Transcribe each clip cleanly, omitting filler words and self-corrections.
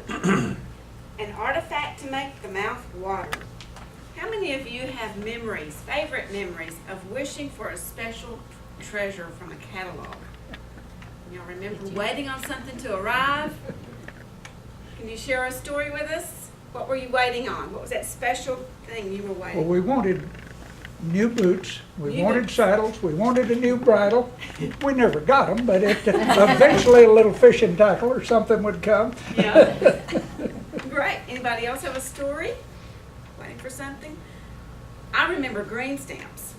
An artifact to make the mouth water. How many of you have memories, favorite memories, of wishing for a special treasure from a catalog? Y'all remember waiting on something to arrive? Can you share a story with us? What were you waiting on? What was that special thing you were waiting Well, we wanted new boots, we New wanted boots. saddles, we wanted a new bridle. We never got them, but eventually a little fishing tackle or something would come. Yeah. Great. Anybody else have a story? Waiting for something? I remember green stamps.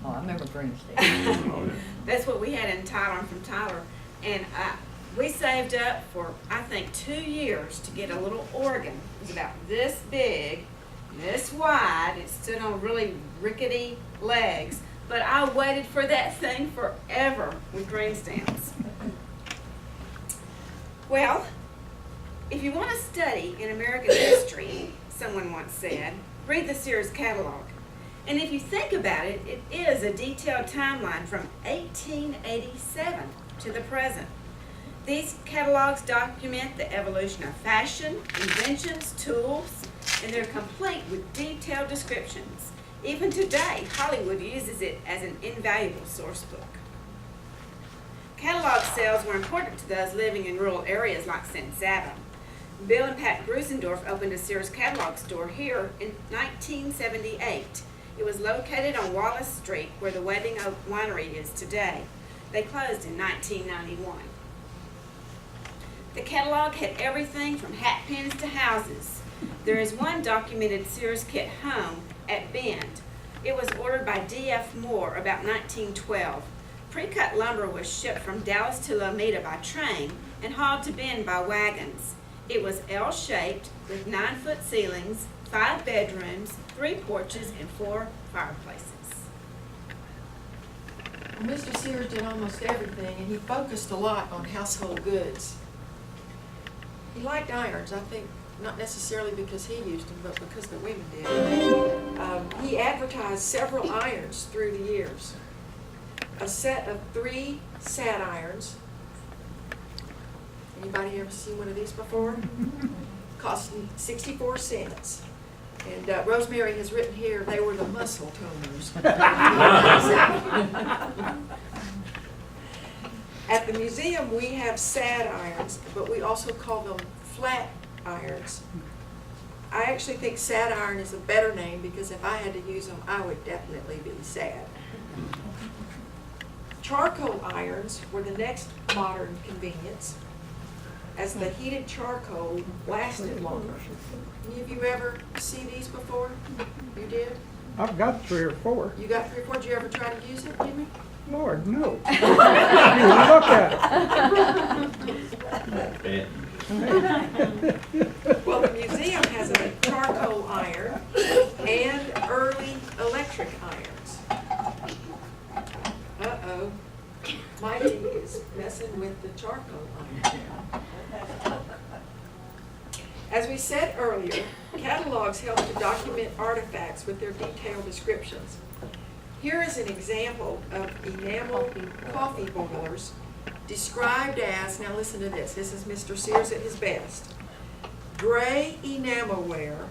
Oh, I remember green stamps. That's what we had in Tyler. I'm from Tyler. And we saved up for, I think, 2 years to get a little organ. It was about this big, this wide. It stood on really rickety legs. But I waited for that thing forever with green stamps. Well, if you want to study in American history, someone once said, read the Sears catalog. And if you think about it, it is a detailed timeline from 1887 to the present. These catalogs document the evolution of fashion, inventions, tools, and they're complete with detailed descriptions. Even today, Hollywood uses it as an invaluable source book. Catalog sales were important to those living in rural areas like San Saba. Bill and Pat Grusendorf opened a Sears catalog store here in 1978. It was located on Wallace Street, where the Wedding Oak Winery is today. They closed in 1991. The catalog had everything from hat pins to houses. There is one documented Sears kit home at Bend. It was ordered by D.F. Moore about 1912. Pre-cut lumber was shipped from Dallas to Lomita by train and hauled to Bend by wagons. It was L-shaped with 9-foot ceilings, 5 bedrooms, 3 porches, and 4 fireplaces. Well, Mr. Sears did almost everything, and he focused a lot on household goods. He liked irons, I think, not necessarily because he used them, but because the women did. He advertised several irons through the years. A set of 3 sad irons. Anybody ever seen one of these before? Cost 64 cents. And Rosemary has written here, they were the muscle toners. At the museum, we have sad irons, but we also call them flat irons. I actually think sad iron is a better name because if I had to use them, I would definitely be sad. Charcoal irons were the next modern convenience, as the heated charcoal lasted longer. Any of you ever see these before? You did? I've got 3 or 4. You got 3 or 4? Did you ever try to use it, Jimmy? Lord, no. You look at it. Well, the museum has a charcoal iron and early electric irons. Uh-oh. Mikey is messing with the charcoal iron. As we said earlier, catalogs help to document artifacts with their detailed descriptions. Here is an example of enamel coffee boilers described as, now listen to this is Mr. Sears at his best. Gray enamelware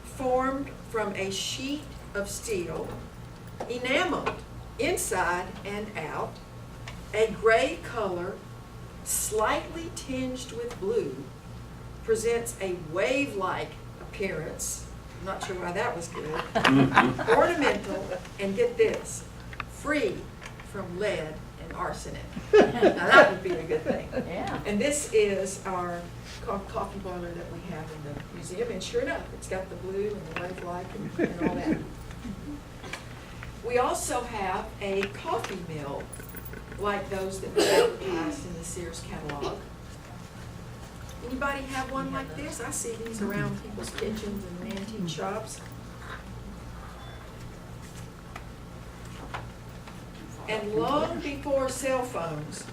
formed from a sheet of steel, enameled inside and out, a gray color, slightly tinged with blue, presents a wave-like appearance. I'm not sure why that was good. Ornamental, and get this, free from lead and arsenic. Now that would be a good thing. Yeah. And this is our coffee boiler that we have in the museum, and sure enough, it's got the blue and the wave-like and all that. We also have a coffee mill, like those that we advertised in the Sears catalog. Anybody have one like this? I see these around people's kitchens and antique shops. And long before cell phones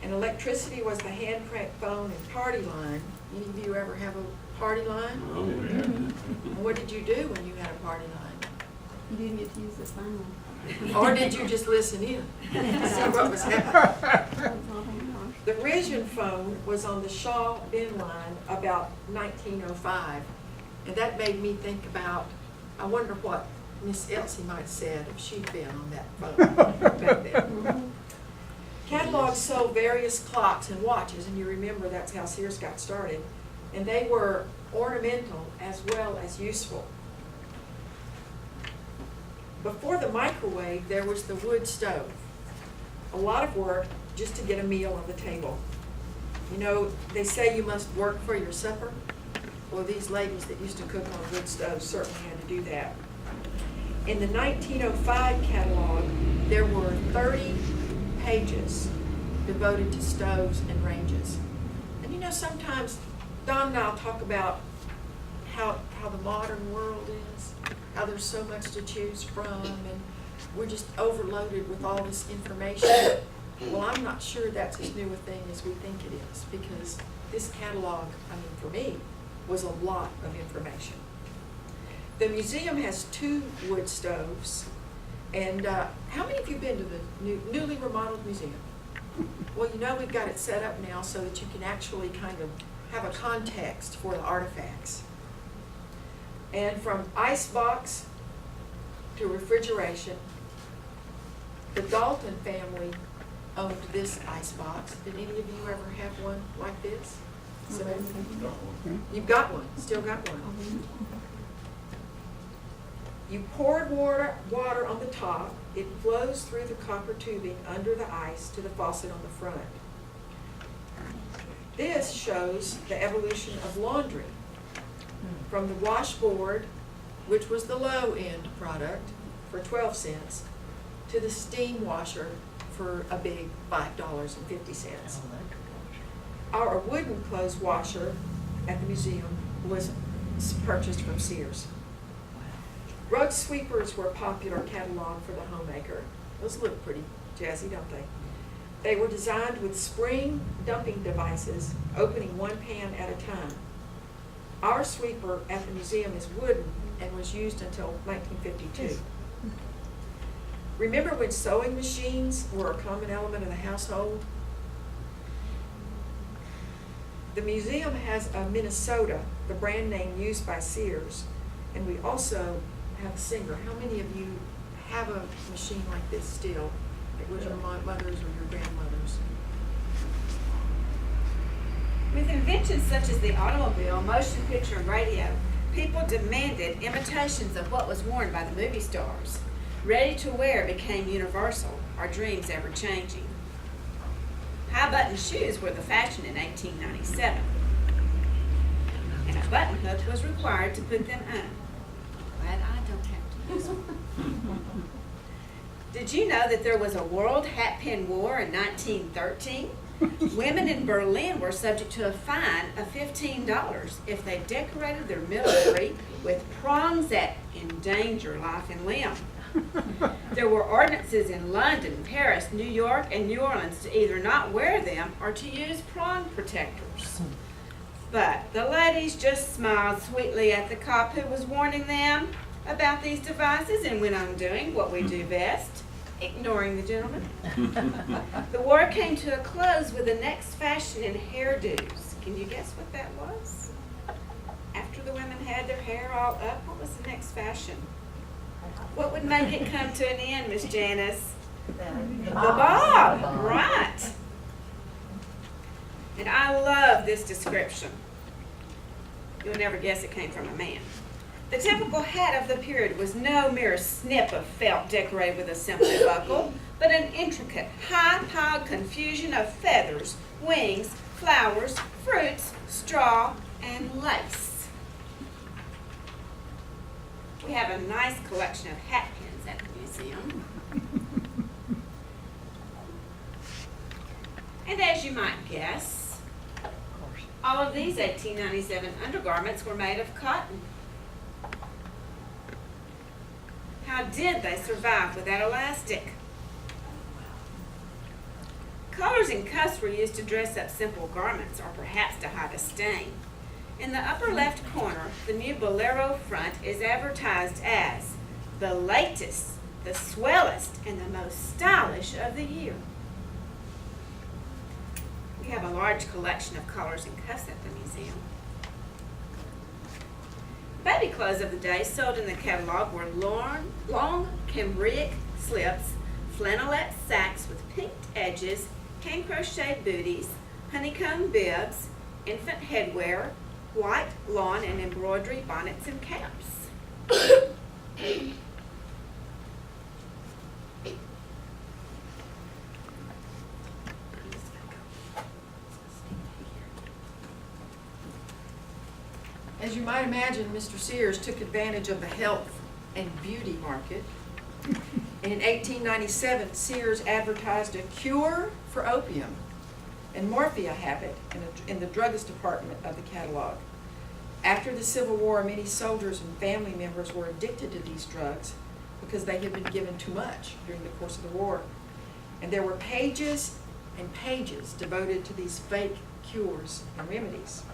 and electricity was the hand crank phone and party line, any of you ever have a party line? Oh, yeah. And what did you do when you had a party line? You didn't get to use the phone. Or did you just listen in? See what was happening? That was all they The Vision phone was on the Shaw bin line about 1905, and that made me think about, I wonder what Miss Elsie might have said if she'd been on that phone back then. Catalogs sold various clocks and watches, and you remember that's how Sears got started, and they were ornamental as well as useful. Before the microwave, there was the wood stove. A lot of work just to get a meal on the table. You know, they say you must work for your supper. Well, these ladies that used to cook on wood stoves certainly had to do that. In the 1905 catalog, there were 30 pages devoted to stoves and ranges. And you know, sometimes Don and I'll talk about how the modern world is, how there's so much to choose from, and we're just overloaded with all this information. Well, I'm not sure that's as new a thing as we think it is, because this catalog, I mean, for me, was a lot of information. The museum has 2 wood stoves, and how many of you been to the newly remodeled museum? Well, you know, we've got it set up now so that you can actually kind of have a context for the artifacts. And from icebox to refrigeration, the Dalton family owned this icebox. Did any of you ever have one like this? So, you've got one, still got one. You poured water on the top. It flows through the copper tubing under the ice to the faucet on the front. This shows the evolution of laundry from the washboard, which was the low-end product for 12 cents, to the steam washer for a big $5.50. Our wooden clothes washer at the museum was purchased from Sears. Rug sweepers were a popular catalog for the homemaker. Those look pretty jazzy, don't they? They were designed with spring dumping devices, opening one pan at a time. Our sweeper at the museum is wooden and was used until 1952. Remember when sewing machines were a common element of the household? The museum has a Minnesota, the brand name used by Sears, and we also have a Singer. How many of you have a machine like this still? It was your mother's or your grandmother's? With inventions such as the automobile, motion picture, and radio, people demanded imitations of what was worn by the movie stars. Ready to wear became universal, our dreams ever changing. High button shoes were the fashion in 1897, and a button hook was required to put them on. Glad I don't have to use one. Did you know that there was a World Hat Pin War in 1913? Women in Berlin were subject to a fine of $15 if they decorated their military with prongs that endanger life and limb. There were ordinances in London, Paris, New York, and New Orleans to either not wear them or to use prong protectors. But the ladies just smiled sweetly at the cop who was warning them about these devices and went on doing what we do best, ignoring the gentleman. The war came to a close with the next fashion in hairdos. Can you guess what that was? After the women had their hair all up, what was the next fashion? What would make it come to an end, Miss Janice? The bob, right. And I love this description. You'll never guess it came from a man. The typical hat of the period was no mere snip of felt decorated with a simple buckle, but an intricate, high-piled confusion of feathers, wings, flowers, fruits, straw, and lace. We have a nice collection of hat pins at the museum. And as you might guess, all of these 1897 undergarments were made of cotton. How did they survive without elastic? Colors and cuffs were used to dress up simple garments or perhaps to hide a stain. In the upper left corner, the new bolero front is advertised as the latest, the swellest, and the most stylish of the year. We have a large collection of collars and cuffs at the museum. Baby clothes of the day sold in the catalog were long cambric slips, flannelette sacks with pinked edges, hand crocheted booties, honeycomb bibs, infant headwear, white lawn and embroidery bonnets and caps. As you might imagine, Mr. Sears took advantage of the health and beauty market. And in 1897, Sears advertised a cure for opium and morphia habit in the druggist department of the catalog. After the Civil War, many soldiers and family members were addicted to these drugs because they had been given too much during the course of the war. And there were pages and pages devoted to these fake cures and remedies.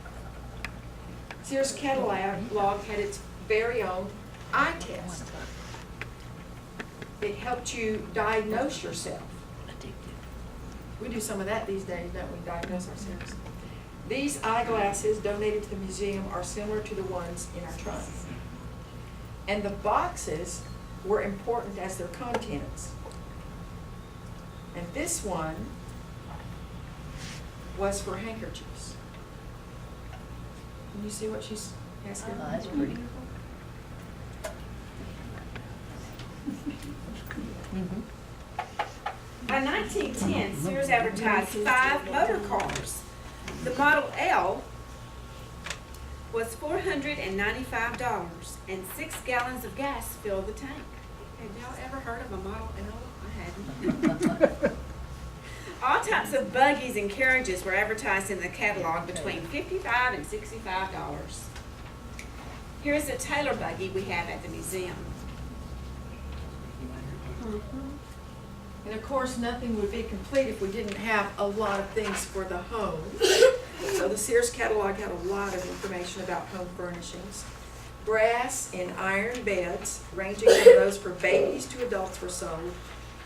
Sears catalog had its very own eye test. It helped you diagnose yourself. We do some of that these days, don't we? Diagnose ourselves. These eyeglasses donated to the museum are similar to the ones in our trunk. And the boxes were important as their contents. And this one was for handkerchiefs. Can you see what she's asking? Oh, that's pretty. By 1910, Sears advertised 5 motor cars. The Model L was $495, and 6 gallons of gas filled the tank. Have y'all ever heard of a Model L? I hadn't. All types of buggies and carriages were advertised in the catalog between $55 and $65. Here's a Taylor buggy we have at the museum. And of course, nothing would be complete if we didn't have a lot of things for the home. So the Sears catalog had a lot of information about home furnishings. Brass and iron beds, ranging from those for babies to adults, were sold,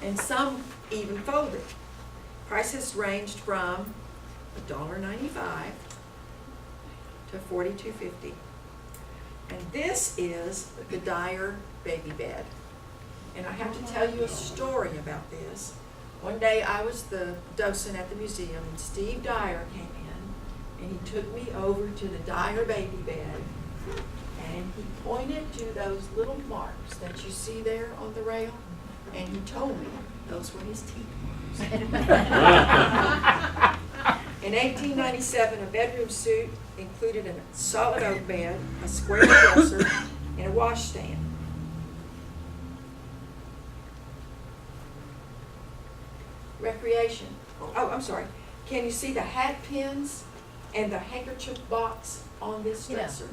and some even folded. Prices ranged from $1.95 to $42.50. And this is the Dyer baby bed. And I have to tell you a story about this. One day I was the docent at the museum, and Steve Dyer came in, and he took me over to the Dyer baby bed, and he pointed to those little marks that you see there on the rail, and he told me those were his teeth marks. In 1897, a bedroom suite included a solid oak bed, a square dresser, and a washstand. Recreation. Oh, I'm sorry. Can you see the hat pins and the handkerchief box on this Yeah. dresser?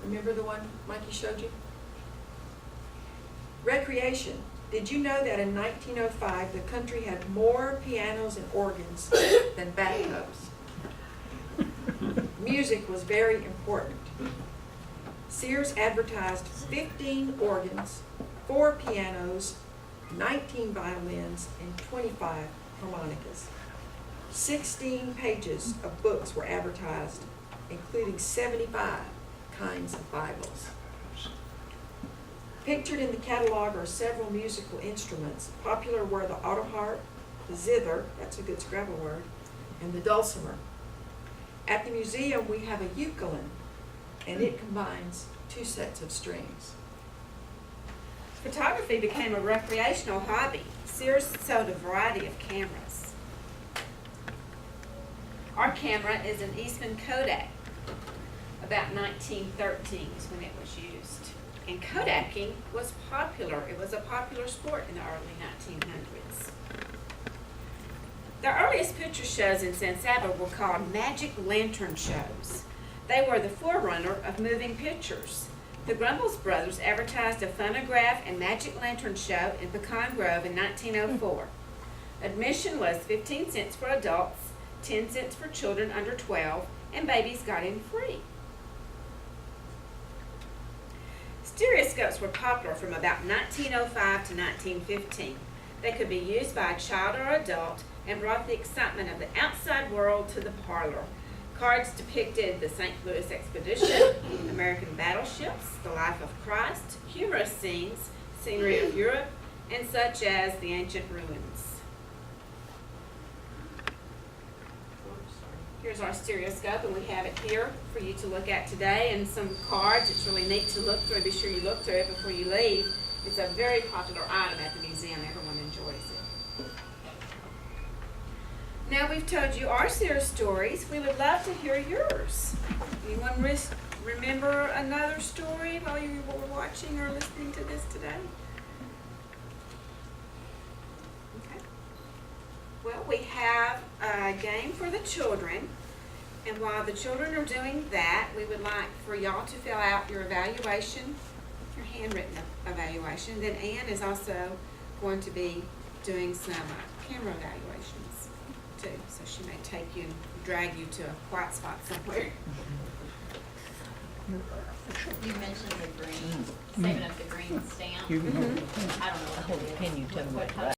Remember the one Mikey showed you? Recreation. Did you know that in 1905 the country had more pianos and organs than bathtubs? Music was very important. Sears advertised 15 organs, 4 pianos, 19 violins, and 25 harmonicas. 16 pages of books were advertised, including 75 kinds of Bibles. Pictured in the catalog are several musical instruments. Popular were the autoharp, the zither, that's a good Scrabble word, and the dulcimer. At the museum, we have a ukulele, and it combines 2 sets of strings. Photography became a recreational hobby. Sears sold a variety of cameras. Our camera is an Eastman Kodak. About 1913 is when it was used. And Kodaking was popular. It was a popular sport in the early 1900s. The earliest picture shows in San Saba were called magic lantern shows. They were the forerunner of moving pictures. The Grumbles brothers advertised a phonograph and magic lantern show in Pecan Grove in 1904. Admission was 15 cents for adults, 10 cents for children under 12, and babies got in free. Stereoscopes were popular from about 1905 to 1915. They could be used by a child or adult and brought the excitement of the outside world to the parlor. Cards depicted the St. Louis expedition, American battleships, the life of Christ, humorous scenes, scenery of Europe, and such as the ancient ruins. Here's our stereoscope, and we have it here for you to look at today, and some cards. It's really neat to look through. Be sure you look through it before you leave. It's a very popular item at the museum. Everyone enjoys it. Now we've told you our Sears stories. We would love to hear yours. Anyone remember another story while you were watching or listening to this today? Okay. Well, we have a game for the children. And while the children are doing that, we would like for y'all to fill out your evaluation, your handwritten evaluation. Then Ann is also going to be doing some camera evaluations too. So she may take you and drag you to a quiet spot somewhere. You mentioned the green, saving up the green stamp. You can Mhm. I don't know Hold the what it pen, you is. tell me What what